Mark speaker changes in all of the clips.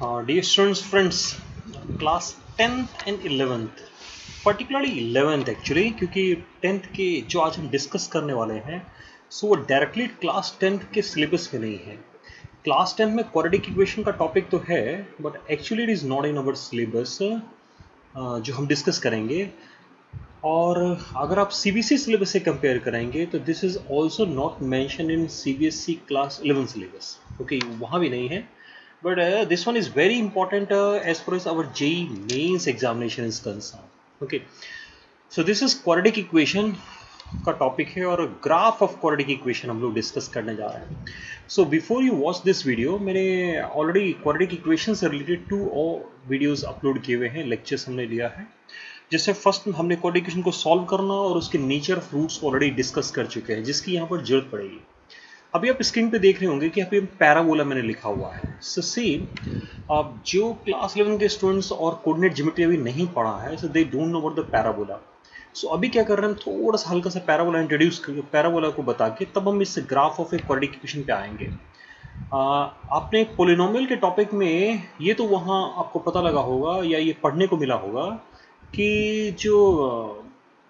Speaker 1: Dear students, friends, class 10th and 11th, particularly 11th actually, क्योंकि 10th के जो आज हम डिस्कस करने वाले हैं सो वो डायरेक्टली क्लास 10th के सिलेबस में नहीं है। क्लास 10 में क्वाड्रेटिक इक्वेशन का टॉपिक तो है but actually it is not in our syllabus जो हम डिस्कस करेंगे। और अगर आप CBSE सिलेबस से कंपेयर करेंगे तो this is also not mention in CBSE class 11 syllabus. Okay, वहाँ भी नहीं है but this one is very important as far as our JEE mains examination is concerned. Okay, so this is quadratic equation का topic है और graph of quadratic equation हम लोग discuss करने जा रहे हैं। So before you watch this video, मैंने ऑलरेडी क्वाड्रेटिक इक्वेशन से रिलेटेड 2 और वीडियोस अपलोड किए हुए हैं, लेक्चर्स हमने लिया है, जिससे फर्स्ट हमने क्वाड्रेटिक इक्वेशन को सॉल्व करना और उसके nature of roots already discuss कर चुके हैं, जिसकी यहाँ पर जरूरत पड़ेगी। अभी आप स्क्रीन पे देख रहे होंगे कि यहाँ पे पैराबोला मैंने लिखा हुआ है। सो सेम अब जो क्लास 11 के स्टूडेंट्स और कोऑर्डिनेट ज्योमेट्री अभी नहीं पढ़ा है, so they don't know about the parabola. So अभी क्या कर रहे हैं, थोड़ा सा हल्का सा पैराबोला इंट्रोड्यूस करके पैराबोला को बता के तब हम इस graph of a quadratic equation पे आएंगे। आपने पोलिनोमियल के टॉपिक में ये तो वहाँ आपको पता लगा होगा या ये पढ़ने को मिला होगा कि जो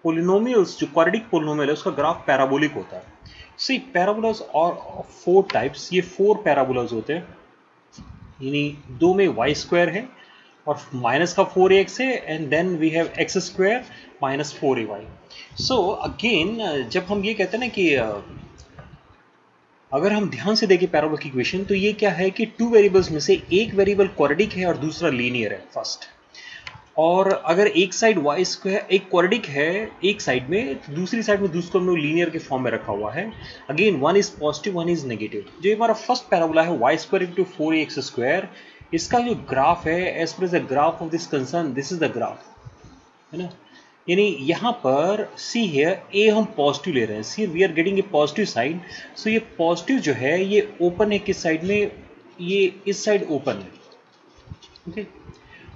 Speaker 1: पोलिनोमियल्स, जो क्वाड्रेटिक पोलिनोमियल है उसका ग्राफ पैराबोलिक होता है। See, parabolas are 4 types. ये 4 parabolas होते हैं, यानी 2 में y स्क्वायर है और माइनस का 4ax है and then we have x square minus 4ay। So again जब हम ये कहते हैं ना कि अगर हम ध्यान से देखें पैराबोला की इक्वेशन, तो ये क्या है कि 2 वेरिएबल्स में से एक वेरिएबल क्वाड्रेटिक है और दूसरा लीनियर है फर्स्ट। और अगर एक साइड y स्क्वायर एक क्वाड्रेटिक है एक साइड में, तो दूसरी साइड में दूसरा हम लोग लीनियर के फॉर्म में रखा हुआ है। Again one is positive one is negative. जो हमारा फर्स्ट पैराबोला है y square equal to 4ax square, इसका जो ग्राफ है as per the graph of this concern, this is the graph, है ना। यानी यहाँ पर सी है ए हम पॉजिटिव ले रहे हैं, see we are getting a positive side. So ये पॉजिटिव जो है ये ओपन है किस साइड में, ये इस साइड ओपन है। ओके,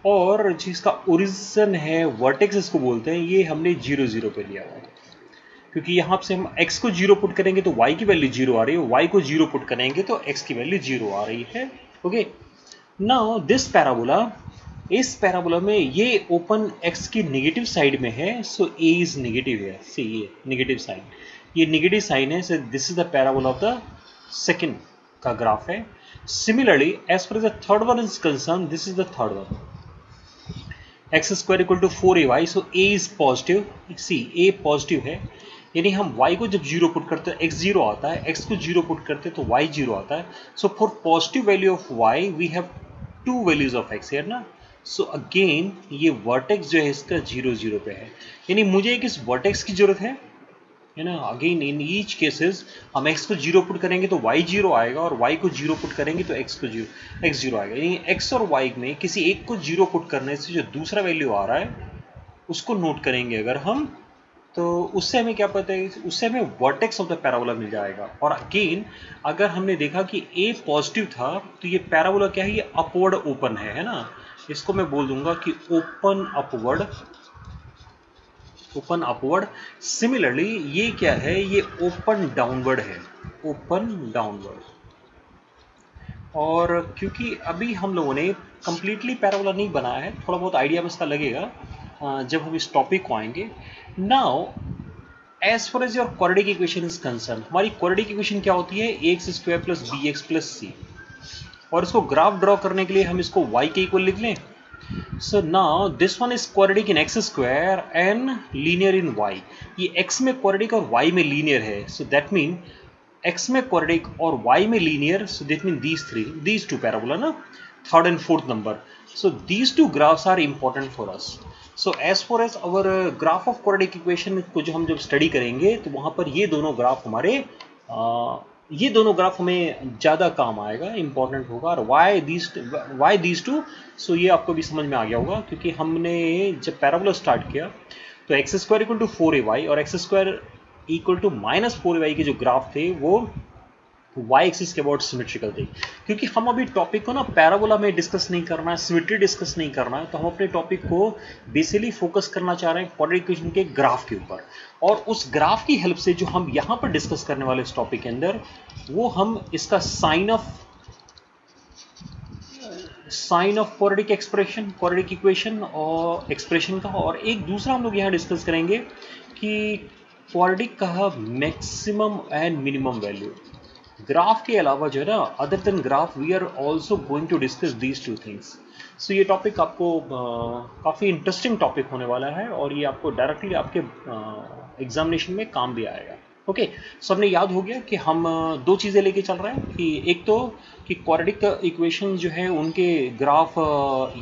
Speaker 1: और जिसका ओरिजिन है वर्टेक्स इसको बोलते हैं, ये हमने 0 0 पे लिया हुआ है, क्योंकि यहाँ से हम x को 0 पुट करेंगे तो y की वैल्यू 0 आ रही है, y को 0 पुट करेंगे तो x की वैल्यू 0 आ रही है। ओके, नाउ दिस पैराबोला, इस पैराबोला में ये ओपन x की नेगेटिव साइड में है, सो a इज नेगेटिव है। सी ये नेगेटिव साइन, ये नेगेटिव साइन है, so this is the parabola of the second का ग्राफ है। Similarly as per the third one is concern, this is the third one, x square equal to 4ay, so a is positive. See a positive है, यानी हम y को जब 0 put करते हैं x 0 आता है, x को 0 पुट करते हैं तो y 0 आता है। So for positive value of y we have 2 values of x है ना। सो अगेन ये वर्टेक्स जो है इसका 0 0 पे है, यानी मुझे एक इस वर्टेक्स की जरूरत है ना। अगेन इन ईच केसेस हम x को 0 पुट करेंगे तो y 0 आएगा और y को 0 पुट करेंगे तो x 0 आएगा। यानी x और y में किसी एक को 0 पुट करने से जो दूसरा वैल्यू आ रहा है उसको नोट करेंगे अगर हम, तो उससे हमें क्या पता है, उससे हमें वर्टेक्स ऑफ द पैराबोला मिल जाएगा। और अगेन अगर हमने देखा कि a पॉजिटिव था तो ये पैराबोला क्या है, ये अपवर्ड ओपन है ना। इसको मैं बोल दूंगा कि open upward, open upward. Similarly ये क्या है, ये ओपन डाउनवर्ड है, ओपन डाउनवर्ड। और क्योंकि अभी हम लोगों ने कंप्लीटली पैराबोला नहीं बनाया है, थोड़ा बहुत आइडिया में इसका लगेगा जब हम इस टॉपिक को आएंगे। Now as far as your quadratic equation is concern, हमारी क्वाड्रेटिक इक्वेशन क्या होती है, ax square plus bx plus c। और इसको ग्राफ ड्रॉ करने के लिए हम इसको y के इक्वल लिख लें। So now this one is quadratic in x square and linear in y. ये x में quadratic और y में linear है, so that mean x में quadratic और y में linear, so that mean these two parabola ना, third and fourth number. So these two graphs are important for us. So as far as our graph of quadratic equation को जो हम जब study करेंगे तो वहाँ पर ये दोनों ग्राफ हमारे ये दोनों ग्राफ हमें ज़्यादा काम आएगा, इंपॉर्टेंट होगा। और वाई दीज टू, सो ये आपको भी समझ में आ गया होगा, क्योंकि हमने जब पैराबोला स्टार्ट किया तो x square equal to 4ay और x square equal to minus 4ay के जो ग्राफ थे वो y एक्सिस के अबाउट सिमेट्रिकल थे। क्योंकि हम अभी टॉपिक को ना पैराबोला में डिस्कस नहीं करना है, सिमेट्री डिस्कस नहीं करना है, तो हम अपने टॉपिक को बेसिकली फोकस करना चाह रहे हैं क्वाड्रेटिक इक्वेशन के ग्राफ के ऊपर। और उस ग्राफ की हेल्प से जो हम यहाँ पर डिस्कस करने वाले इस टॉपिक के अंदर, वो हम इसका sign of sign of quadratic expression, quadratic equation और एक्सप्रेशन का, और एक दूसरा हम लोग यहाँ डिस्कस करेंगे कि क्वाड्रेटिक का maximum and minimum value. Graph के अलावा जो है ना, other than graph we are also going to discuss these two things. So ये टॉपिक आपको काफ़ी इंटरेस्टिंग टॉपिक होने वाला है और ये आपको डायरेक्टली आपके एग्जामिनेशन में काम भी आएगा। ओके, सो हमने याद हो गया कि हम दो चीज़ें लेके चल रहे हैं कि एक तो कि क्वाड्रेटिक इक्वेशन जो है उनके ग्राफ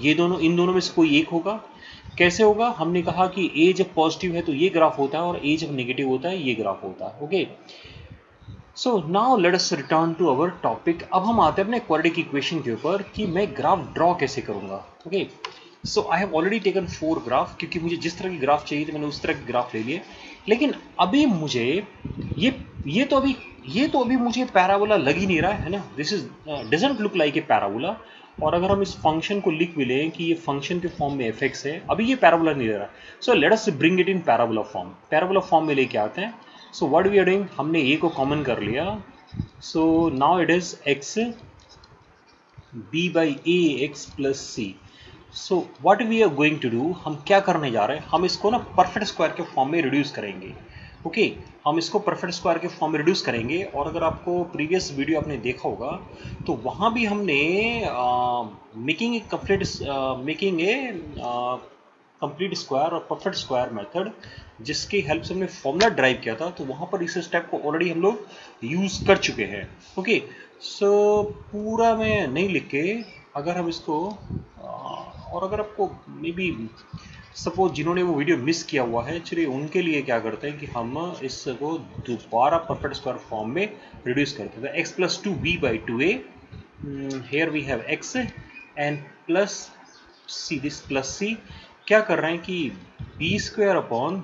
Speaker 1: ये दोनों, इन दोनों में से कोई एक होगा। कैसे होगा? हमने कहा कि ए जब पॉजिटिव है तो ये ग्राफ होता है और ए जब नेगेटिव होता है ये ग्राफ होता है। Okay, so now let us return to our topic. अब हम आते हैं अपने क्वाड्रेटिक इक्वेशन के ऊपर कि मैं ग्राफ ड्रॉ कैसे करूंगा। Okay, so I have already taken 4 graph, क्योंकि मुझे जिस तरह की ग्राफ चाहिए थी मैंने उस तरह के ग्राफ ले लिए। लेकिन अभी मुझे ये तो अभी मुझे पैराबोला लग ही नहीं रहा है ना। This is doesn't look like a parabola. और अगर हम इस फंक्शन को लिख भी लें कि ये फंक्शन के फॉर्म में fx है, अभी ये पैराबोला नहीं ले रहा। So let us bring it in parabola form. Parabola form में लेके आते हैं। So what we are doing, हमने a को कॉमन कर लिया। So now it is x b by a x plus c। So what we are going to do, हम क्या करने जा रहे हैं, हम इसको ना परफेक्ट स्क्वायर के फॉर्म में रिड्यूस करेंगे। ओके, हम इसको परफेक्ट स्क्वायर के फॉर्म में रिड्यूस करेंगे। और अगर आपको प्रीवियस वीडियो आपने देखा होगा तो वहाँ भी हमने मेकिंग ए कंप्लीट स्क्वायर और परफेक्ट स्क्वायर मेथड जिसकी हेल्प से हमने फॉर्मूला ड्राइव किया था, तो वहाँ पर इस स्टेप को ऑलरेडी हम लोग यूज़ कर चुके हैं। ओके, सो पूरा मैं नहीं लिख के, अगर हम इसको और अगर आपको मे बी सपोज जिन्होंने वो वीडियो मिस किया हुआ है, चलिए उनके लिए क्या करते हैं कि हम इसको दोबारा परफेक्ट स्क्वायर फॉर्म में रिड्यूस करते हैं। X plus 2b by 2a, here we have x and plus c, this plus c। क्या कर रहे हैं कि b square upon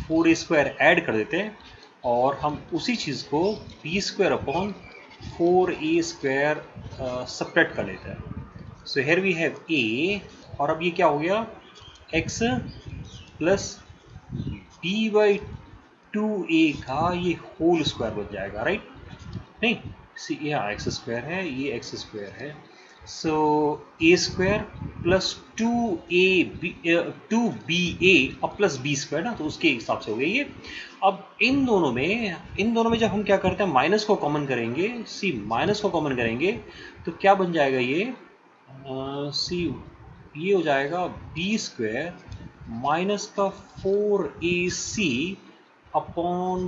Speaker 1: 4a square add कर देते हैं और हम उसी चीज़ को b square upon 4a square subtract कर लेते हैं। So here we have a, और अब ये क्या हो गया, x plus b by 2a का ये होल स्क्वायर बन जाएगा, राइट? नहीं, सी यहाँ एक्स स्क्वायर है, ये एक्स स्क्वायर है। So a square plus 2ba अब प्लस b स्क्वायर ना, तो उसके हिसाब से हो गया ये। अब इन दोनों में जब हम क्या करते हैं, माइनस को कॉमन करेंगे, सी माइनस को कॉमन करेंगे तो क्या बन जाएगा ये, सी ये हो जाएगा b स्क्वायर माइनस का 4ac अपॉन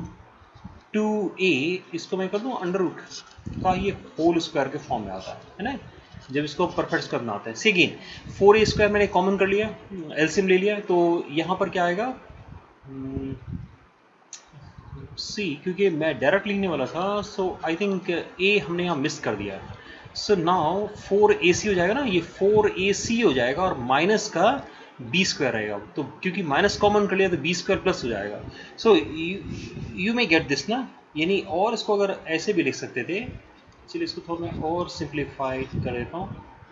Speaker 1: 2a, इसको मैं कर दूं अंडर रूट का, ये होल स्क्वायर के फॉर्म में आता है ना, जब इसको परफेक्ट स्क्वायर बनाते हैं। सी अगेन 4a स्क्वायर मैंने कॉमन कर लिया, एलसीएम ले लिया, तो यहाँ पर क्या आएगा, सी क्योंकि मैं डायरेक्ट लिखने वाला था, सो आई थिंक a हमने यहाँ मिस कर दिया। सो नाउ 4ac हो जाएगा ना, ये 4ac हो जाएगा और माइनस का b स्क्वायर रहेगा, तो क्योंकि माइनस कॉमन कर लिया तो b स्क्वायर प्लस हो जाएगा। So you may get this ना, यानी और इसको अगर ऐसे भी लिख सकते थे। चलिए इसको थोड़ा मैं और सिंप्लीफाई कर देता हूँ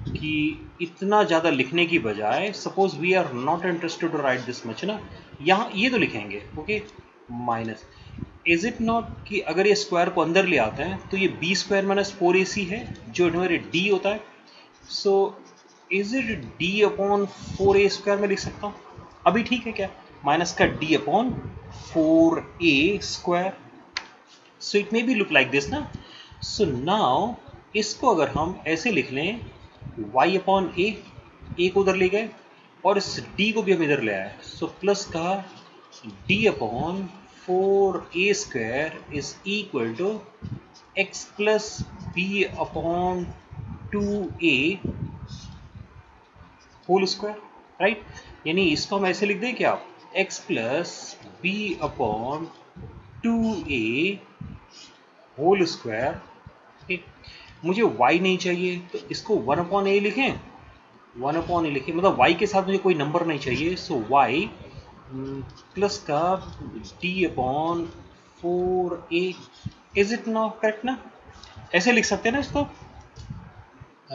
Speaker 1: कि इतना ज़्यादा लिखने की बजाय, suppose we are not interested to write this much ना, यहाँ ये तो लिखेंगे। Okay, minus is it not कि अगर ये स्क्वायर को अंदर ले आते हैं तो ये b स्क्वायर माइनस 4ac है जो न्यूमरेटर d होता है। So is it d upon 4a square में लिख सकता हूँ, अभी ठीक है क्या, माइनस का d upon 4a square. So it may be look like this ना। सो नाउ इसको अगर हम ऐसे लिख लें, y अपॉन a को उधर ले गए और इस d को भी हम इधर ले आए, सो प्लस का d upon 4a square is equal to x plus b upon 2a whole square, right? यानी इसको हम ऐसे लिख दें क्या, x plus b upon 2a whole square. मुझे y नहीं चाहिए तो इसको 1 अपॉन a लिखें, 1 अपॉन a लिखें, मतलब y के साथ मुझे कोई नंबर नहीं चाहिए। सो y प्लस का d upon 4a, is it not correct ना? ऐसे लिख सकते हैं ना इसको,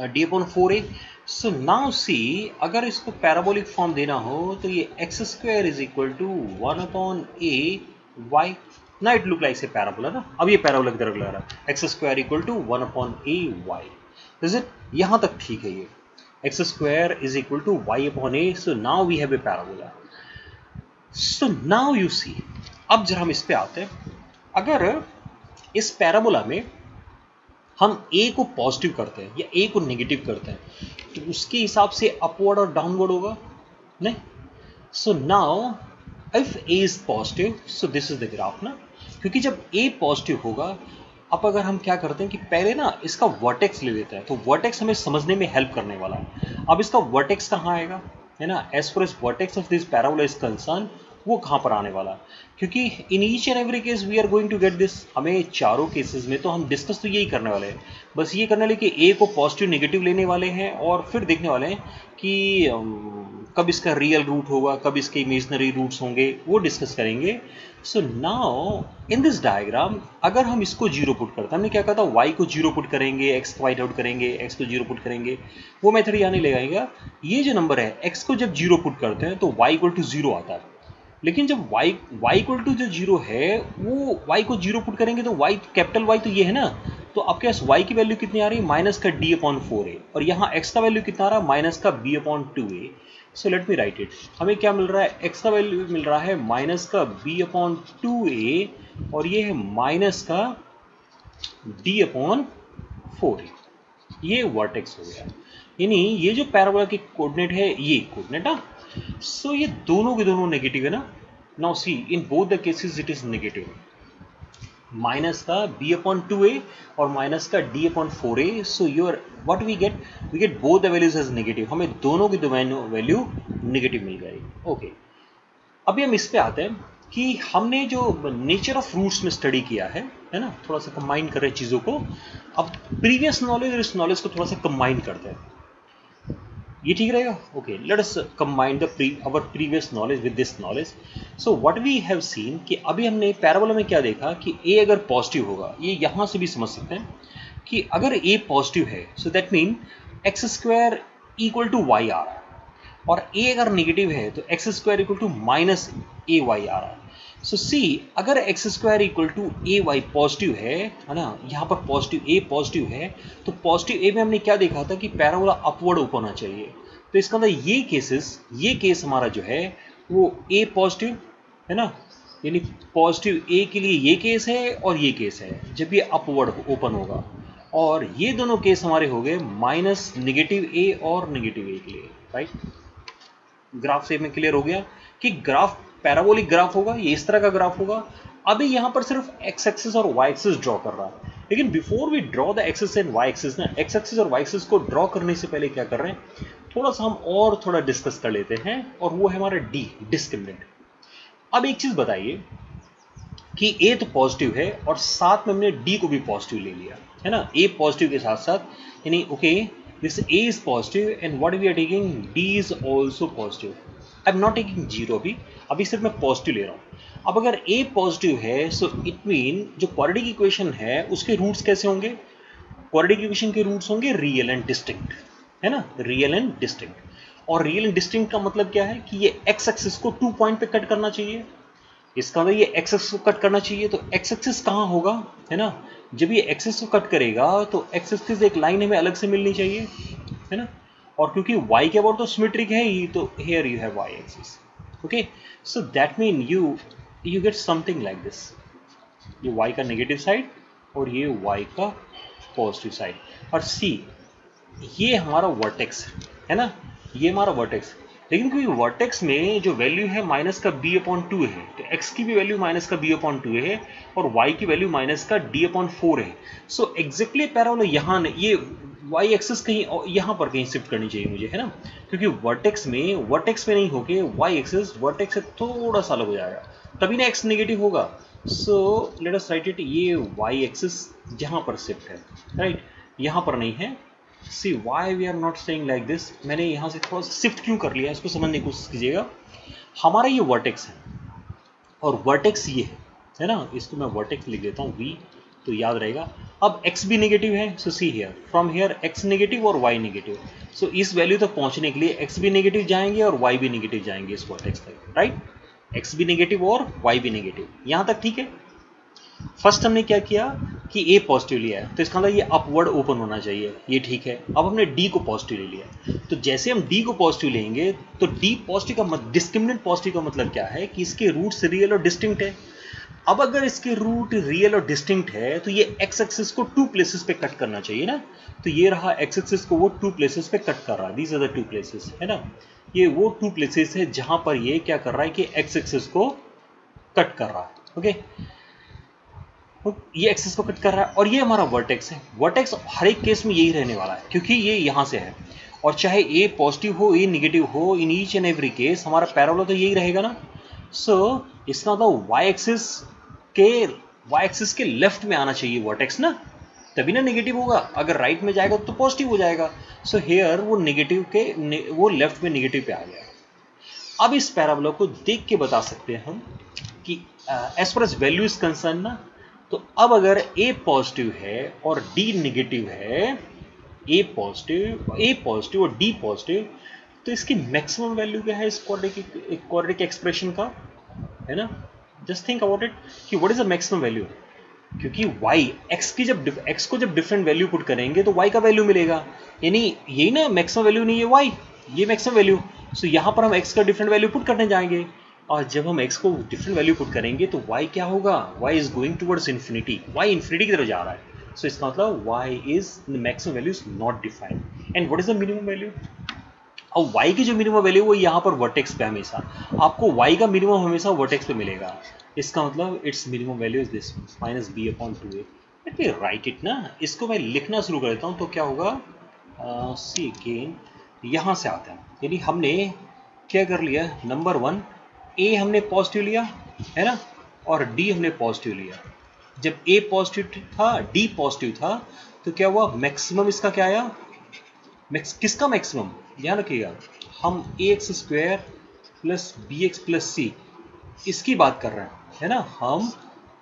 Speaker 1: d upon 4a। So now see, अगर इसको पैराबोलिक फॉर्म देना हो तो ये x square is equal to 1 upon a y ना, इट लुक लाइक से पैराबोला ना। अब ये पैराबोला की तरह लग रहा है, x square equal to 1 upon a y, is it? यहां तक ठीक है ये x square is equal to y upon a. So now we have a parabola. So now you see, अब जरा हम इस पे आते हैं. अगर इस पैराबोला में हम a को पॉजिटिव करते हैं या a को नेगेटिव करते हैं तो उसके हिसाब से अपवर्ड और डाउनवर्ड होगा नहीं. So now if a is positive, so this is the graph ना, क्योंकि जब a पॉजिटिव होगा, अब अगर हम क्या करते हैं कि पहले ना इसका वर्टेक्स ले लेते हैं, तो वर्टेक्स हमें समझने में हेल्प करने वाला है. अब इसका वर्टेक्स कहाँ आएगा, है ना, as far as vertex of this parabola is concern, वो कहाँ पर आने वाला, क्योंकि in each and every case we are going to get this. हमें चारों केसेस में तो हम डिस्कस तो यही करने वाले हैं, बस ये करने वाले कि ए को पॉजिटिव नेगेटिव लेने वाले हैं और फिर देखने वाले हैं कि कब इसका रियल रूट होगा, कब इसके इमेजनरी रूट्स होंगे, वो डिस्कस करेंगे. So now in this diagram अगर हम इसको जीरो पुट करते हैं, हमने क्या कहा था, y को जीरो पुट करेंगे, x को वाइट आउट करेंगे, x को जीरो पुट करेंगे, वो मेथड यहाँ नहीं लगाएगा. ये जो नंबर है x को जब जीरो पुट करते हैं तो y इक्वल टू जीरो आता है, लेकिन जब y इक्वल टू जो जीरो है वो y को जीरो पुट करेंगे तो y कैपिटल Y तो ये है ना, तो आपके पास y की वैल्यू कितनी आ रही है, माइनस का d अपॉन 4a, और यहाँ x का वैल्यू कितना आ रहा है, माइनस का b upon 2a. So let me write it. हमें क्या मिल रहा है, x का वैल्यू मिल रहा है माइनस का b अपॉन 2a और ये है माइनस का d अपॉन 4a. ये वर्टेक्स हो गया, यानी ये जो पैराबोला की कोऑर्डिनेट है ये कोऑर्डिनेट ना. सो ये दोनों के दोनों नेगेटिव है ना. Now see in both the cases it is negative, minus का b अपॉन 2a और माइनस का d upon 4a. So your what we get both the values as negative. हमें दोनों की वैल्यू नेगेटिव मिल गई. ओके, अभी हम इस पे आते हैं कि हमने जो नेचर ऑफ रूट्स में स्टडी किया है ना, थोड़ा सा कंबाइन कर रहे हैं चीज़ों को. अब प्रीवियस नॉलेज और इस नॉलेज को थोड़ा सा कंबाइन करते हैं, ये ठीक रहेगा. Okay, let us combine our previous knowledge with this knowledge. So what we have seen कि अभी हमने पैराबोला में क्या देखा कि a अगर पॉजिटिव होगा, ये यहाँ से भी समझ सकते हैं कि अगर a पॉजिटिव है so that mean x square equal to y आ रहा है, और a अगर नेगेटिव है तो x square equal to minus a y आ रहा है. सो सी अगर x square equal to a y positive है ना, यहाँ पर पॉजिटिव a पॉजिटिव है, तो पॉजिटिव a में हमने क्या देखा था कि पैराबोला अपवर्ड ओपन होना चाहिए. तो इसका मतलब ये केस हमारा जो है वो a पॉजिटिव है ना, यानी पॉजिटिव a के लिए ये केस है और ये केस है जब ये अपवर्ड ओपन होगा, और ये दोनों केस हमारे हो गए माइनस नेगेटिव a और नेगेटिव a के लिए. राइट, ग्राफ से में क्लियर हो गया कि ग्राफ पैराबोलिक ग्राफ होगा, ये इस तरह का ग्राफ होगा. अभी यहां पर सिर्फ एक्स एक्सिस और वाई एक्सिस ड्रॉ कर रहा है, लेकिन before we draw the axis and y axis ना, एक्स एक्सिस और वाई एक्सिस को ड्रॉ करने से पहले क्या कर रहे हैं, थोड़ा सा हम और थोड़ा डिस्कस कर लेते हैं, और वो है हमारा डी, डिस्क्रिमिनेंट. अब एक चीज बताइए कि ए तो पॉजिटिव है और साथ में हमने डी को भी पॉजिटिव ले लिया है ना, ए पॉजिटिव के साथ साथ, यानी okay this a is positive and what we are taking, d is also positive. I'm not taking zero अभी सिर्फ मैं पॉजिटिव ले रहा हूँ. अब अगर a पॉजिटिव है सो इट मीन जो क्वाड्रेटिक इक्वेशन है उसके रूट्स कैसे होंगे, क्वाड्रेटिक इक्वेशन के रूट्स होंगे रियल एंड डिस्टिंक्ट, है ना, रियल एंड डिस्टिंक्ट. और रियल एंड डिस्टिंक्ट का मतलब क्या है कि ये x एक्सिस को 2 पॉइंट पे कट करना चाहिए. इसका मतलब ये x एक्सिस को कट करना चाहिए, तो x एक्सिस कहाँ होगा, है ना, जब ये एक्सिस को कट करेगा तो x एक्सिस एक लाइन हमें अलग से मिलनी चाहिए, है ना, और क्योंकि y के अबाउट तो सिमेट्रिक है ही, तो here you have y axis. Okay, so that mean you get something like this, ये y का नेगेटिव साइड और ये y का पॉजिटिव साइड. और सी ये हमारा वर्टेक्स है ना, ये हमारा वर्टेक्स. लेकिन क्योंकि वर्टेक्स में जो वैल्यू है माइनस का b अपॉन 2 है, तो x की भी वैल्यू माइनस का b अपॉन 2 है और y की वैल्यू माइनस का d अपॉन 4 है. सो एग्जैक्टली पैराबोला यहाँ ये y एक्सिस कहीं यहाँ पर कहीं शिफ्ट करनी चाहिए मुझे, है ना, क्योंकि वर्टेक्स में नहीं होके y एक्सिस वर्टेक्स से थोड़ा सा अलग हो जाएगा, तभी ना x नेगेटिव होगा. सो लेट अस राइट इट, ये y एक्सिस जहाँ पर शिफ्ट है, राइट, यहाँ पर नहीं है. See why we are not saying like this, मैंने यहाँ से थोड़ा शिफ्ट क्यों कर लिया, इसको समझने की कोशिश कीजिएगा. हमारा ये वर्टेक्स है और वर्टेक्स ये है ना, इसको मैं वर्टेक्स लिख देता हूँ v, तो याद रहेगा. अब x भी नेगेटिव है, so see here from here x negative और y नेगेटिव. सो इस वैल्यू तक पहुँचने के लिए x भी नेगेटिव जाएंगे और y भी नेगेटिव जाएंगे इस वर्टेक्स तक. राइट, x भी नेगेटिव और y भी नेगेटिव, यहाँ तक ठीक है. फर्स्ट हमने क्या किया कि ए पॉजिटिव लिया है, तो इसका मतलब ये अपवर्ड ओपन होना चाहिए, ये ठीक है। अब हमने डी को पॉजिटिव ले लिया, तो जैसे हम डी को पॉजिटिव लेंगे तो डी पॉजिटिव का डिस्क्रिमिनेंट पॉजिटिव का मतलब क्या है कि इसके रूट्स रियल और डिस्टिंक्ट है। अब अगर इसके रूट रियल और डिस्टिंक्ट है तो ये एक्स एक्सिस को 2 प्लेसेस पे कट करना चाहिए ना, तो ये रहा एक्स एक्सिस को वो 2 प्लेसेस पे कट कर रहा है, दीज आर द 2 प्लेसेस, है ना। ये वो 2 प्लेसेस है जहां पर ये क्या कर रहा है कि एक्स एक्सिस को कट कर रहा है, ओके। ये एक्सिस को कट कर रहा है और ये हमारा वर्टेक्स है। वर्टेक्स हर एक केस में यही रहने वाला है क्योंकि ये यहां से है, और चाहे ए पॉजिटिव हो ए निगेटिव हो, इन ईच एंड एवरी केस हमारा पैरेलल तो यही रहेगा ना। सो इसका मतलब वाई एक्सिस के लेफ्ट में आना चाहिए वर्टेक्स ना, तभी ना नेगेटिव होगा। अगर राइट में जाएगा तो पॉजिटिव हो जाएगा। सो हेयर वो नेगेटिव के वो लेफ्ट में नेगेटिव पे आ गया। अब इस पैराबोला को देख के बता सकते हैं हम कि as far as value is concern ना, तो अब अगर ए पॉजिटिव है और डी नेगेटिव है, ए पॉजिटिव और डी पॉजिटिव, तो इसकी मैक्सिमम वैल्यू क्या है इस क्वाड्रेटिक एक्सप्रेशन का, है ना। जस्ट थिंक अबाउट इट कि what is the maximum value, क्योंकि y x को जब डिफरेंट वैल्यू पुट करेंगे तो y का वैल्यू मिलेगा, यानी यही ना मैक्सिमम वैल्यू, नहीं ये y, ये मैक्सिमम वैल्यू। सो यहां पर हम x का डिफरेंट वैल्यू पुट करने जाएंगे, और जब हम x को डिफरेंट वैल्यू पुट करेंगे तो y क्या होगा, y is going towards infinity, y infinity की तरफ जा रहा है। सो इसका मतलब y is the maximum value is not defined. And what is the minimum value, और y की जो मिनिमम वैल्यू वो यहाँ पर वर्टेक्स पे, हमेशा आपको y का मिनिमम हमेशा वर्टेक्स पे मिलेगा। इसका मतलब it's minimum value is this minus b upon 2a। Late me write it ना, इसको मैं लिखना शुरू कर देता हूँ तो क्या होगा, सी अगेन यहाँ से आता है, यानी हमने क्या कर लिया, नंबर 1 a हमने पॉजिटिव लिया, है ना, और d हमने पॉजिटिव लिया। जब a पॉजिटिव था d पॉजिटिव था तो क्या हुआ, मैक्सिमम इसका क्या आया, किसका मैक्सिमम, ध्यान रखिएगा हम ax² plus bx plus c इसकी बात कर रहे हैं, है ना, हम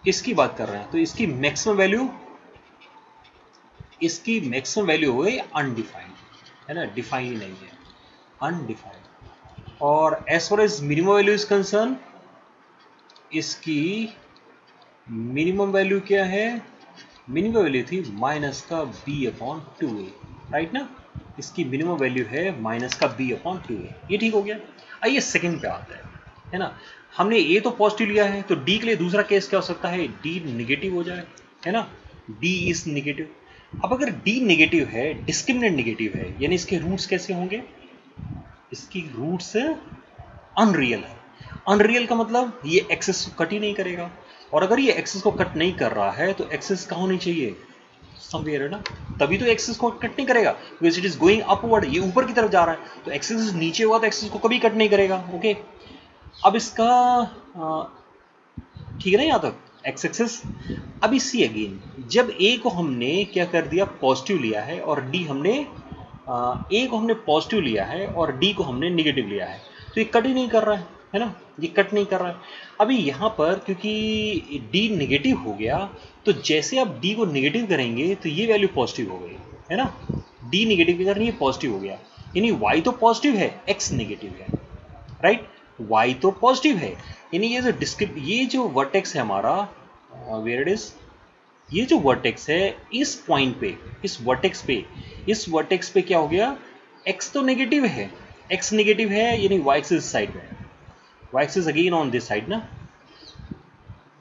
Speaker 1: इसकी बात कर रहे हैं। तो इसकी मैक्सिमम वैल्यू हो गई अनडिफाइंड, है ना, डिफाइंड नहीं है, अनडिफाइंड। और as far as minimum value is concern, इसकी मिनिमम वैल्यू क्या है, मिनिमम वैल्यू थी माइनस का b अपॉन 2a, राइट ना, इसकी मिनिमम वैल्यू है माइनस का b अपॉन 2a, ये ठीक हो गया। आइए सेकंड पे आते हैं, है ना, हमने a तो पॉजिटिव लिया है, तो d के लिए दूसरा केस क्या हो सकता है, d निगेटिव हो जाए, है ना, d इज निगेटिव। अब अगर d निगेटिव है, डिस्क्रिमिनेंट निगेटिव है, यानी इसके रूट्स कैसे होंगे, इसकी रूट्स अनरियल है। अनरियल का मतलब ये एक्सिस को कट ही नहीं करेगा, और अगर ये एक्सिस को कट नहीं कर रहा है तो एक्सिस कहाँ होनी चाहिए, समवेयर, है ना, तभी तो एक्सिस को कट नहीं करेगा, because it is going upward, ये ऊपर की तरफ जा रहा है, तो एक्सिस नीचे हुआ तो एक्सिस को कभी कट नहीं करेगा, ओके। अब इसका ठीक है ना यहाँ तक एक्स एक्सिस। अब सी अगेन, जब a को हमने क्या कर दिया, पॉजिटिव लिया है, और d हमने a को हमने पॉजिटिव लिया है और d को हमने निगेटिव लिया है, तो ये कट ही नहीं कर रहा है ना, ये कट नहीं कर रहा है। अभी यहाँ पर क्योंकि d निगेटिव हो गया, तो जैसे आप d को निगेटिव करेंगे तो ये वैल्यू पॉजिटिव हो गई, है ना, d निगेटिव के कारण ये पॉजिटिव हो गया, यानी y तो पॉजिटिव है, x निगेटिव है, राइट, y तो पॉजिटिव है, यानी ये जो वर्टेक्स है हमारा, वेयर इट इज, ये जो वर्टेक्स है इस पॉइंट पे, इस वर्टेक्स पे क्या हो गया, x तो नेगेटिव है, x नेगेटिव है, यानी y एक्सिस साइड में, y axis again on this side ना,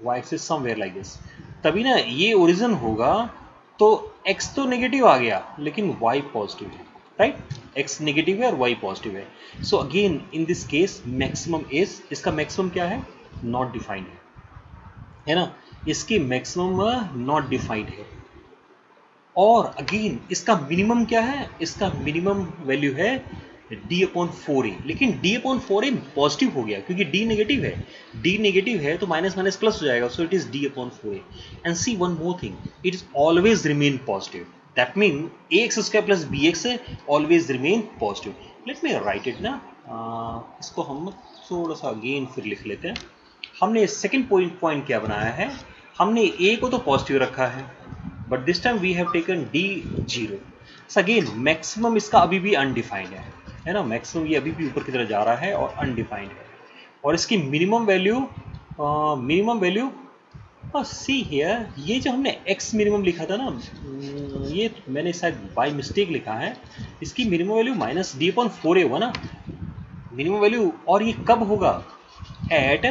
Speaker 1: y axis somewhere like this, तभी ना ये ओरिजिन होगा। तो x तो नेगेटिव आ गया लेकिन y पॉजिटिव है, राइट, x नेगेटिव है और y पॉजिटिव है। So again in this case maximum is, इसका मैक्सिमम क्या है, नॉट डिफाइंड है ना, इसकी मैक्सिमम नॉट डिफाइंड है। और अगेन इसका मिनिमम क्या है, इसका मिनिमम वैल्यू है d अपॉन 4a, लेकिन d अपॉन 4a पॉजिटिव हो गया क्योंकि d नेगेटिव है तो माइनस माइनस प्लस हो जाएगा, so it is d upon 4a। And see one more thing, it is always remain positive, that mean ax² plus bx always remain positive. Let me write it ना, इसको हम थोड़ा सा again फिर लिख लेते हैं। हमने सेकेंड पॉइंट क्या बनाया है, हमने a को तो पॉजिटिव रखा है, but this time we have taken d 0। Again maximum इसका अभी भी अनडिफाइंड है ना, मैक्सिमम ये अभी भी ऊपर की तरफ जा रहा है और अनडिफाइंड है, और इसकी मिनिमम वैल्यू और सी हियर, ये जो हमने x मिनिमम लिखा था ना, ये मैंने शायद बाय मिस्टेक लिखा है। इसकी minimum value minus D upon 4a होगा ना मिनिमम वैल्यू, और ये कब होगा? At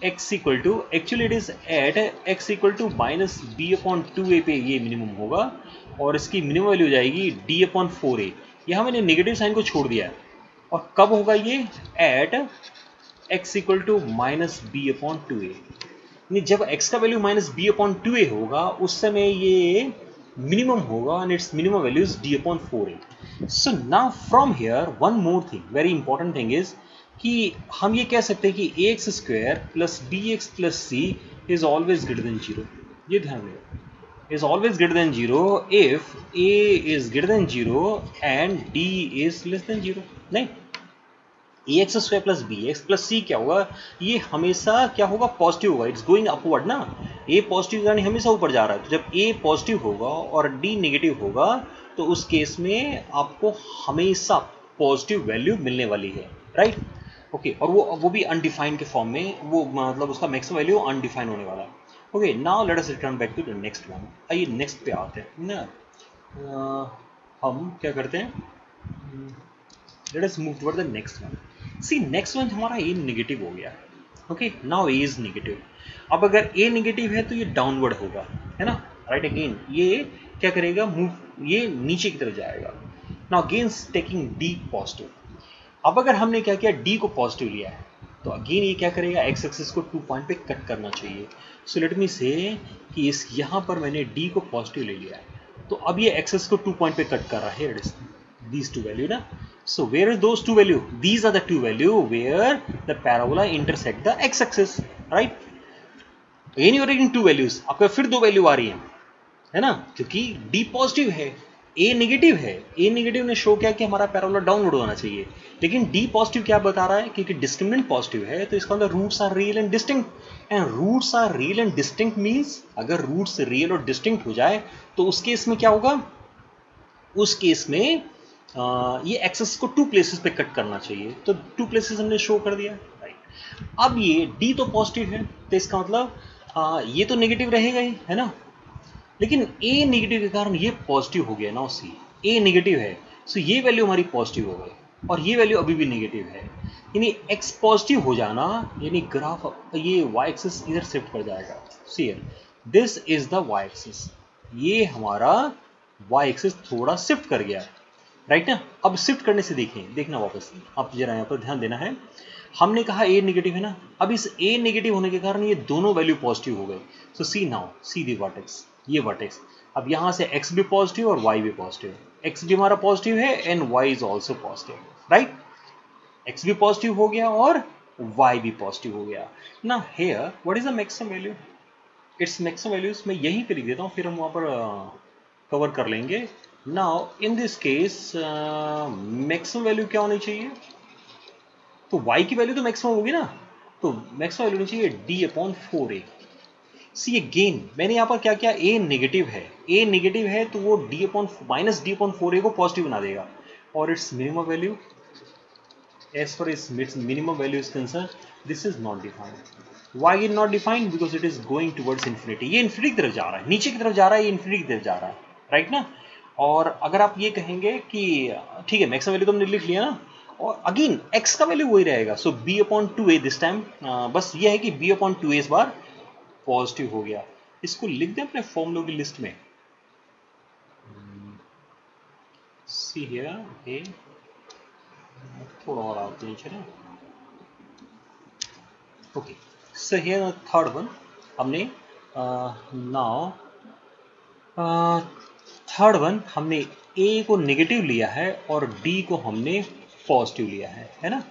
Speaker 1: x equal to, actually it is at x equal to minus b upon 2a पे ये मिनिमम होगा, और इसकी मिनिमम वैल्यू हो जाएगी d अपॉन 4a। यहाँ मैंने नेगेटिव साइन को छोड़ दिया है। और कब होगा ये? At x equal to minus b upon 2a। जब x का value minus b upon 2a होगा उस समय ये मिनिमम होगा, and it's minimum value is d upon 4a। So now from here one more thing, very important thing is कि हम ये कह सकते हैं कि ax square plus bx plus c is always greater than 0। ये ध्यान रखिए, is always greater than 0 if a is greater than 0 and d is less than 0। नहीं, ax square plus bx plus c क्या होगा? ये हमेशा क्या होगा? पॉजिटिव होगा। इट्स गोइंग अपवर्ड ना, a पॉजिटिव यानी हमेशा ऊपर जा रहा है। तो जब a पॉजिटिव होगा और d नेगेटिव होगा तो उस केस में आपको हमेशा पॉजिटिव वैल्यू मिलने वाली है, राइट? ओके, और वो भी अनडिफाइंड के फॉर्म में, वो मतलब उसका मैक्सिमम वैल्यू अनडिफाइंड होने वाला है। Okay, now let us return back to the next one. आइए नेक्स्ट पे आते हैं ना। हम क्या करते हैं, let us move toward the next one. See next one हमारा ए नेगेटिव हो गया। Okay, now a is negative. अब अगर ए नेगेटिव है तो ये डाउनवर्ड होगा, है ना, राइट? अगेन ये क्या करेगा? मूव, ये नीचे की तरफ जाएगा। Now again taking D positive. अब अगर हमने क्या किया, डी को पॉजिटिव लिया है, तो अगेन ये क्या करेगा? एक्स एक्सिस को 2 पॉइंट पे कट करना चाहिए। सो लेट मी से कि इस यहाँ पर मैंने डी को पॉजिटिव ले लिया है, तो अब ये एक्सिस को 2 पॉइंट पे कट कर रहा है। It is these two value ना. So where is those two value? These are the two value where the parabola intersect the x-axis, right? Again you are taking two values. आपका फिर दो value आ रही है ना, क्योंकि D पॉजिटिव है, A negative है। A नेगेटिव ने शो किया कि हमारा पैराबोला डाउनवर्ड होना चाहिए, लेकिन D पॉजिटिव क्या बता रहा है? क्योंकि डिस्क्रिमिनेंट पॉजिटिव है तो इसका मतलब roots are real and distinct. And roots are real and distinct means अगर रूट्स रियल और डिस्टिंक्ट हो जाए तो उस केस में क्या होगा? उस केस में ये एक्सेस को 2 प्लेसेस पे कट करना चाहिए, तो 2 प्लेसेस हमने शो कर दिया, राइट? अब ये डी तो पॉजिटिव है तो इसका मतलब ये तो नेगेटिव रहेगा ही, है ना, लेकिन ए नेगेटिव के कारण ये पॉजिटिव हो गया ना। सी ए नेगेटिव है, सो ये वैल्यू हमारी पॉजिटिव हो गई और ये वैल्यू अभी भी नेगेटिव है, यानी एक्स पॉजिटिव हो जाना, यानी ग्राफ ये वाई एक्सिस इधर शिफ्ट कर जाएगा। See this is the y axis, ये हमारा वाई एक्सिस थोड़ा शिफ्ट कर गया, राइट ना। अब शिफ्ट करने से देखना वापस, आप जरा यहाँ पर ध्यान देना है। हमने कहा ए नेगेटिव है ना, अब इस ए नेगेटिव होने के कारण ये दोनों वैल्यू पॉजिटिव हो गए। सो सी नाउ, सी दी वर्टेक्स, ये वर्टेक्स, अब यहाँ से x भी पॉजिटिव और y भी पॉजिटिव, x भी हमारा पॉजिटिव है and y is also positive, right? x भी पॉजिटिव हो गया और y भी पॉजिटिव हो गया ना। Here what is the maximum value? It's maximum values मैं यहीं पे लिख देता हूँ, फिर हम वहाँ पर कवर कर लेंगे। Now in this case maximum value क्या होनी चाहिए? तो y की वैल्यू तो मैक्सिमम होगी ना, तो मैक्सिमम वैल्यू होनी चाहिए d upon 4a। See again मैंने यहाँ पर क्या किया, a नेगेटिव है, a नेगेटिव है तो वो d upon minus D upon 4a को पॉजिटिव बना देगा, और its minimum value as for its minimum value is concern this is not defined. Why is not defined? Because it is going towards infinity. ये infinity की तरफ जा रहा है, नीचे की तरफ जा रहा है, ये infinity की तरफ जा रहा है, राइट ना। और अगर आप ये कहेंगे कि ठीक है मैक्सिमम वैल्यू तो हमने लिख लिया ना, और अगेन x का वैल्यू वही रहेगा, सो b upon 2a this time, बस ये है कि b अपॉन 2a इस बार पॉजिटिव हो गया। इसको लिख दें अपने फॉर्मूलों की लिस्ट में। सी हियर ए, थोड़ा और आते हैं चले। Okay, so here third one हमने नाउ थर्ड वन हमने a को नेगेटिव लिया है और d को हमने पॉजिटिव लिया है ना।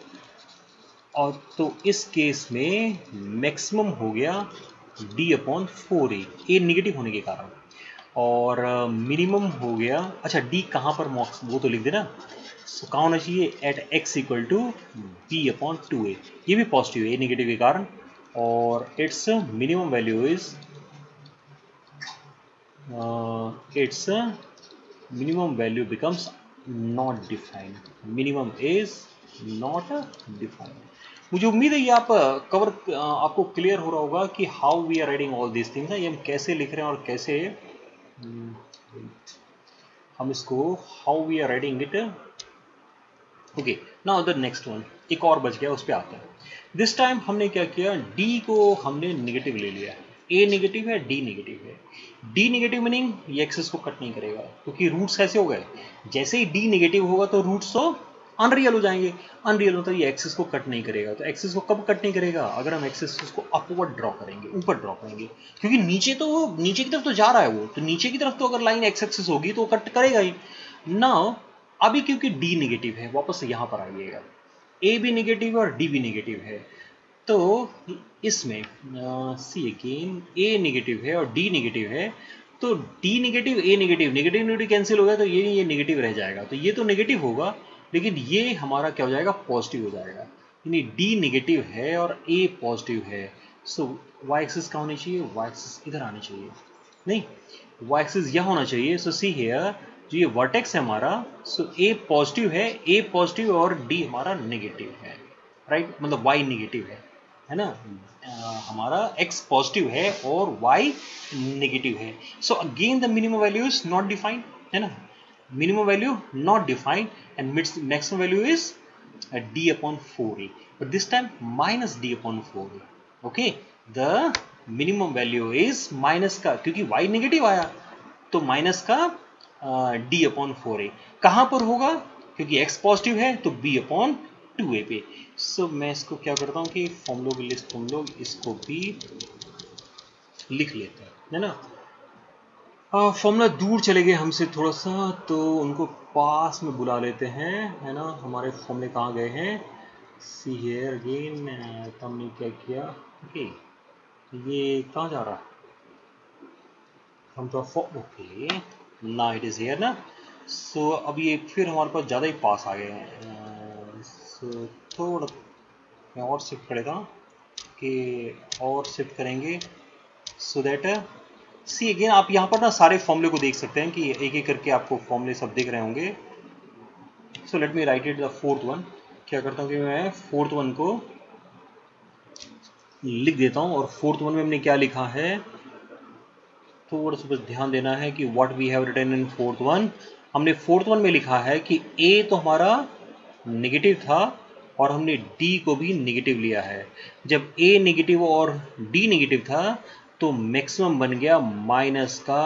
Speaker 1: और तो इस केस में मैक्सिमम हो गया d upon 4a, a negative होने के कारण, और मिनिमम हो गया, अच्छा d कहाँ पर मॉक्स वो तो लिख देना। सो कहाँ होना चाहिए? At x equal to b upon 2a, ये भी पॉजिटिव है a नेगेटिव के कारण, और its minimum value is its minimum value becomes not defined. Minimum is not defined. मुझे उम्मीद है ये आप आपको क्लियर हो रहा होगा कि how we are writing all these things, ये हम कैसे लिख रहे हैं और कैसे हम इसको how we are writing it. Okay, now the next one, एक और बच गया, उस पर आते हैं। दिस टाइम हमने क्या किया, डी को हमने नेगेटिव ले लिया। ए नेगेटिव है, डी नेगेटिव है। डी नेगेटिव मीनिंग ये एक्सिस को कट नहीं करेगा, क्योंकि रूट्स कैसे हो गए, जैसे ही डी नेगेटिव होगा तो रूट्स तो अनरियल हो जाएंगे। अनरियल होता है ये एक्सिस को कट नहीं करेगा। तो एक्सिस को कब कट नहीं करेगा, अगर हम एक्सिस को अपवर्ड ड्रॉ करेंगे, ऊपर ड्रॉ करेंगे, क्योंकि नीचे तो नीचे की तरफ तो जा रहा है वो, तो नीचे की तरफ तो अगर लाइन एक्स एक्सिस होगी तो कट करेगा ही ना। अभी क्योंकि डी नेगेटिव है, वापस से यहां पर आइएगा, ए भी नेगेटिव है और डी भी नेगेटिव है, तो इसमें सी अगेन ए नेगेटिव है और डी नेगेटिव है, तो डी नेगेटिव ए नेगेटिव, नेगेटिव नेगेटिव कैंसिल हो गया, तो ये नेगेटिव रह जाएगा। तो ये तो नेगेटिव होगा, लेकिन ये हमारा क्या हो जाएगा, पॉजिटिव हो जाएगा। यानी डी नेगेटिव है और ए पॉजिटिव है। सो वाई एक्सिस कहाँ होनी चाहिए, वाई एक्सिस इधर आनी चाहिए, नहीं वाई एक्सिस यहाँ होना चाहिए। सो सी हियर, जो ये वर्टेक्स है हमारा, सो ए पॉजिटिव है, ए पॉजिटिव और डी हमारा नेगेटिव है, राइट, मतलब वाई नेगेटिव है ना। हमारा x पॉजिटिव है और y नेगेटिव है। So again the minimum value is not defined, है ना, minimum value not defined and maximum value is d/4a, but this time minus d/4a. Okay, the minimum value is minus का, क्योंकि y negative आया तो minus का d/4a। कहां पर होगा, क्योंकि x पॉजिटिव है तो b/2a पे। सो मैं इसको क्या करता हूं कि फॉर्मूलों की लिस्ट हम लोग इसको भी लिख लेते हैं, है ना। फॉर्मूला दूर चले गए हमसे थोड़ा सा, तो उनको पास में बुला लेते हैं, है ना। हमारे फॉर्मूले कहाँ गए हैं, सी हियर अगेन, हमने क्या किया, ओके ये कहाँ जा रहा, हम तो ओके ना, इट इज हियर ना। सो अब ये फिर हमारे पास ज़्यादा ही पास आ गए हैं। सो थोड़ा मैं और शिफ्ट करेगा कि और शिफ्ट करेंगे, सो दैट सी अगेन आप यहाँ पर ना सारे फॉर्मूले को देख सकते हैं कि एक एक करके आपको फॉर्मूले सब दिख रहे होंगे। So let me write it the fourth one. क्या करता हूँ कि मैं फोर्थ वन को लिख देता हूँ, और फोर्थ वन में हमने क्या लिखा है, थोड़ा सा बस ध्यान देना है कि what we have written in fourth one. हमने फोर्थ वन में लिखा है कि ए तो हमारा नेगेटिव था और हमने डी को भी नेगेटिव लिया है। जब ए नेगेटिव और डी नेगेटिव था तो मैक्सिमम बन गया माइनस का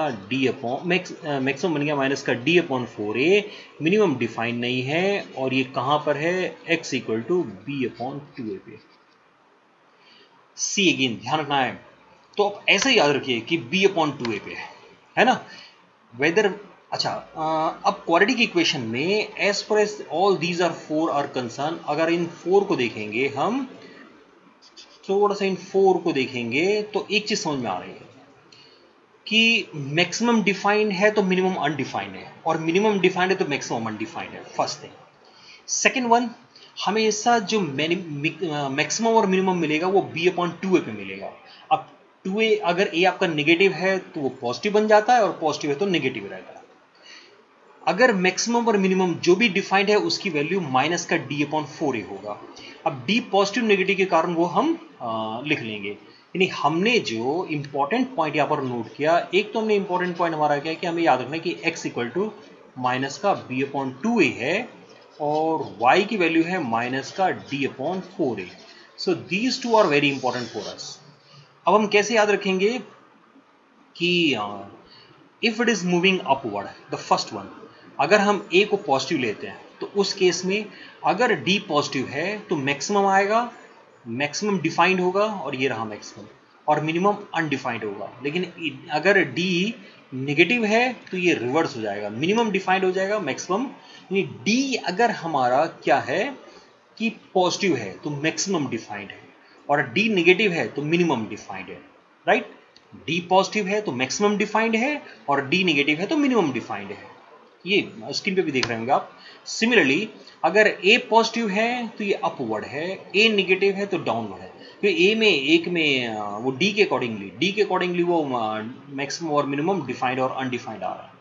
Speaker 1: मैक्सिमम बन गया माइनस का d/4a। मिनिमम डिफाइन नहीं है और ये कहां पर है, x = b/2a पे। सी अगेन ध्यान रखना है, तो आप ऐसे याद रखिए कि b/2a पे है ना। वेदर अच्छा, अब क्वाड्रेटिक इक्वेशन में as per as all these are 4 are concern, अगर इन 4 को देखेंगे हम, थोड़ा सा इन 4 को देखेंगे तो एक चीज समझ में आ रही है कि मैक्सिमम डिफाइंड है तो मिनिमम अनडिफाइंड है, और मिनिमम डिफाइंड है तो मैक्सिमम अनडिफाइंड है, फर्स्ट थिंग। सेकेंड वन, हमेशा जो मैक्सिमम और मिनिमम मिलेगा वो b/2a पे मिलेगा। अब 2a अगर a आपका नेगेटिव है तो वो पॉजिटिव बन जाता है, और पॉजिटिव है तो नेगेटिव रहता है। अगर मैक्सिमम और मिनिमम जो भी डिफाइंड है उसकी वैल्यू माइनस का d/4a होगा। अब d पॉजिटिव नेगेटिव के कारण वो हम लिख लेंगे। यानी हमने जो इंपॉर्टेंट पॉइंट यहां पर नोट किया, एक तो हमने इंपॉर्टेंट पॉइंट हमारा क्या है कि हमें याद रखना है कि x = माइनस का b/2a है और y की वैल्यू है माइनस का d/4a। So these two are very important for us. अब हम कैसे याद रखेंगे कि if it is moving upward, the first one, अगर हम a को पॉजिटिव लेते हैं तो उस केस में अगर d पॉजिटिव है तो मैक्सिमम आएगा, मैक्सिमम डिफाइंड होगा और ये रहा मैक्सिमम, और मिनिमम अनडिफाइंड होगा। लेकिन अगर d नेगेटिव है तो ये रिवर्स हो जाएगा, मिनिमम डिफाइंड हो जाएगा, मैक्सिमम। यानी d अगर हमारा क्या है कि पॉजिटिव है तो मैक्सिमम डिफाइंड है, और d नेगेटिव है तो मिनिमम डिफाइंड है, राइट। d पॉजिटिव है तो मैक्सिमम डिफाइंड है और d नेगेटिव है तो मिनिमम डिफाइंड है। ये स्क्रीन पे भी देख रहे होंगे आप। सिमिलरली अगर a पॉजिटिव है तो ये अपवर्ड है, a नेगेटिव है तो डाउनवर्ड है। तो a में एक में वो d के अकॉर्डिंगली वो मैक्सिमम और मिनिमम डिफाइंड और अनडिफाइंड आ रहा है।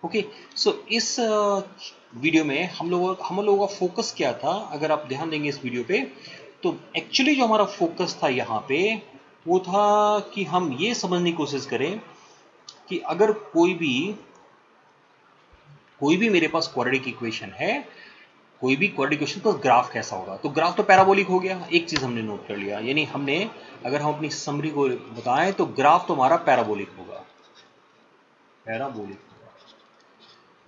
Speaker 1: ओके, सो इस वीडियो में हम लोगों का फोकस क्या था, अगर आप ध्यान देंगे इस वीडियो पे, तो एक्चुअली जो हमारा फोकस था यहाँ पे वो था कि हम ये समझने की कोशिश करें कि अगर कोई भी मेरे पास क्वाड्रेटिक इक्वेशन है, कोई भी क्वाड्रेटिक इक्वेशन तो ग्राफ कैसा होगा, तो ग्राफ तो पैराबोलिक हो गया। एक चीज हमने नोट कर लिया, यानी हमने अगर हम अपनी समरी को बताएं तो ग्राफ तो हमारा पैराबोलिक होगा,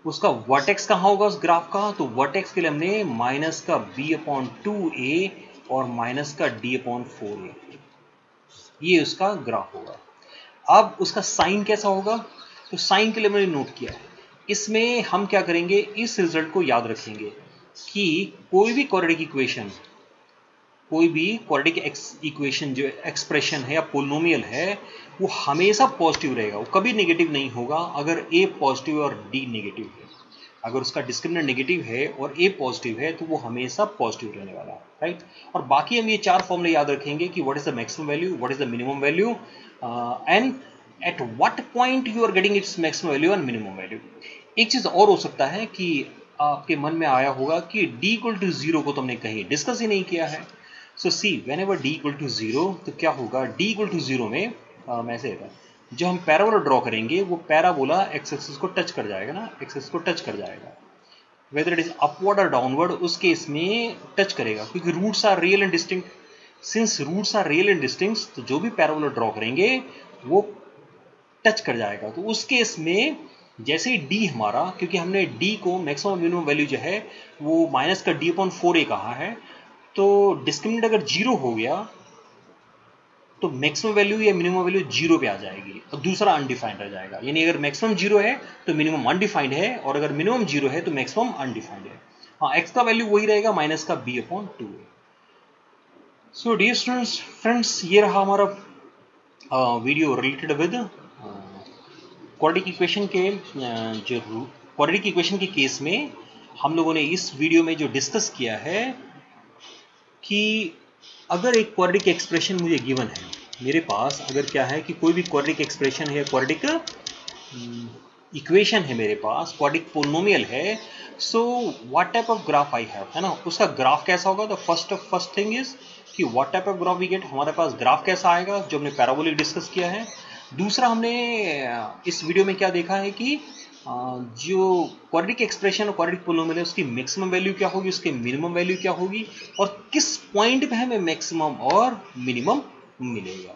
Speaker 1: उसका वर्टेक्स कहां होगा उस ग्राफ का, तो वर्टेक्स के लिए हमने माइनस का b/2a और माइनस का d/4a, ये उसका ग्राफ होगा। अब उसका साइन कैसा होगा, तो साइन के लिए मैंने नोट किया है, इसमें हम क्या करेंगे, इस रिजल्ट को याद रखेंगे कि कोई भी क्वाड्रेटिक इक्वेशन जो एक्सप्रेशन है या पोलिनोमियल है वो हमेशा पॉजिटिव रहेगा, वो कभी नेगेटिव नहीं होगा अगर a पॉजिटिव और d नेगेटिव है। अगर उसका डिस्क्रिमिनेंट नेगेटिव है और a पॉजिटिव है तो वो हमेशा पॉजिटिव रहने वाला है, राइट। और बाकी हम ये 4 फॉर्मूले याद रखेंगे कि what is the maximum value, what is the minimum value and at what point you are getting its maximum value and minimum value. एक चीज और हो सकता है कि आपके मन में आया होगा कि d=0 को तुमने कहीं डिस्कस ही नहीं किया है। सो सी व्हेनेवर d=0 तो क्या होगा, d=0 में मैं ऐसे जो हम पैराबोला ड्रॉ करेंगे वो पैराबोला एक्स एक्सिस को टच कर जाएगा ना, एक्स एक्सिस को टच कर जाएगा, वेदर इट इज अपवर्ड और डाउनवर्ड उस केस में टच करेगा, क्योंकि roots are real and distinct. Since roots are real and distinct तो जो भी पैराबोला ड्रॉ करेंगे वो टच कर जाएगा। तो उस केस में जैसे ही d हमारा, क्योंकि हमने d को मैक्सिमम मिनिमम वैल्यू जो है वो माइनस का d/4a कहा है, तो डिस्क्रिमिनेंट अगर 0 हो गया तो मैक्सिमम वैल्यू या मिनिमम वैल्यू 0 पे आ जाएगी और दूसरा अनडिफाइंड रह जाएगा। यानी अगर मैक्सिमम 0 है तो मिनिमम अनडिफाइंड है, और अगर मिनिमम 0 है तो मैक्सिमम अनडिफाइंड है। हाँ, x का वैल्यू वही रहेगा माइनस का b/2a। So dear students, friends, ये रहा हमारा video related with quadratic equation के जो क्वाड्रेटिक इक्वेशन के केस में हम लोगों ने इस वीडियो में जो डिस्कस किया है कि अगर एक क्वाड्रेटिक एक्सप्रेशन मुझे गिवन है, मेरे पास अगर क्या है कि कोई भी क्वाड्रेटिक एक्सप्रेशन है, क्वाड्रेटिक इक्वेशन है मेरे पास, क्वाड्रेटिक पोलिनोमियल है, so what type of graph I have, है ना, उसका ग्राफ कैसा होगा। द फर्स्ट थिंग इज कि what type of graph we get, हमारे पास ग्राफ कैसा आएगा, जो हमने पैराबोलिक डिस्कस किया है। दूसरा, हमने इस वीडियो में क्या देखा है कि जो क्वाड्रेटिक एक्सप्रेशन और क्वाड्रेटिक पोलिनोमियल है उसकी मैक्सिमम वैल्यू क्या होगी, उसकी मिनिमम वैल्यू क्या होगी, और किस पॉइंट पे हमें मैक्सिमम और मिनिमम मिलेगा।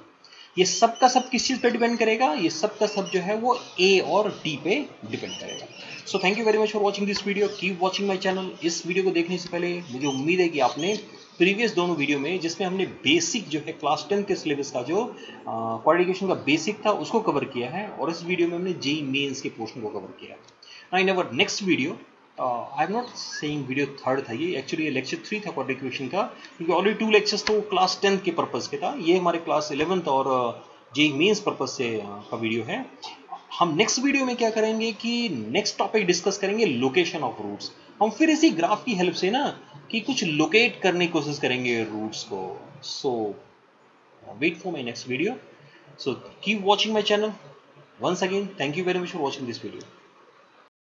Speaker 1: ये सब का सब किस चीज पे डिपेंड करेगा, ये सब का सब जो है वो a और d पे डिपेंड करेगा। So thank you very much for watching this video, keep watching my channel. इस वीडियो को देखने से पहले मुझे उम्मीद है कि आपने प्रीवियस दोनों वीडियो में, जिसमें हमने बेसिक जो है क्लास 10 के सिलेबस का जो क्वाड्रेटिक का बेसिक था उसको कवर किया है, और इस वीडियो में हमने जेईई मेंस के पोर्शन को कवर किया है। Now in our next video, I am not saying video 3rd था ये, एक्चुअली ये लेक्चर 3 था क्वाड्रेटिक इक्वेशन का, क्योंकि ऑलरेडी 2 लेक्चर्स तो क्लास 10 के पर्पस के था, ये हमारे क्लास 11th और जेईई मेंस पर्पस से का वीडियो है। हम नेक्स्ट वीडियो में क्या करेंगे कि नेक्स्ट टॉपिक डिस्कस करेंगे लोकेशन ऑफ रूट्स। हम फिर इसी ग्राफ की हेल्प से ना कि कुछ लोकेट करने की कोशिश करेंगे रूट्स को। So wait for my next video, so keep watching my channel. Once again thank you very much for watching this video.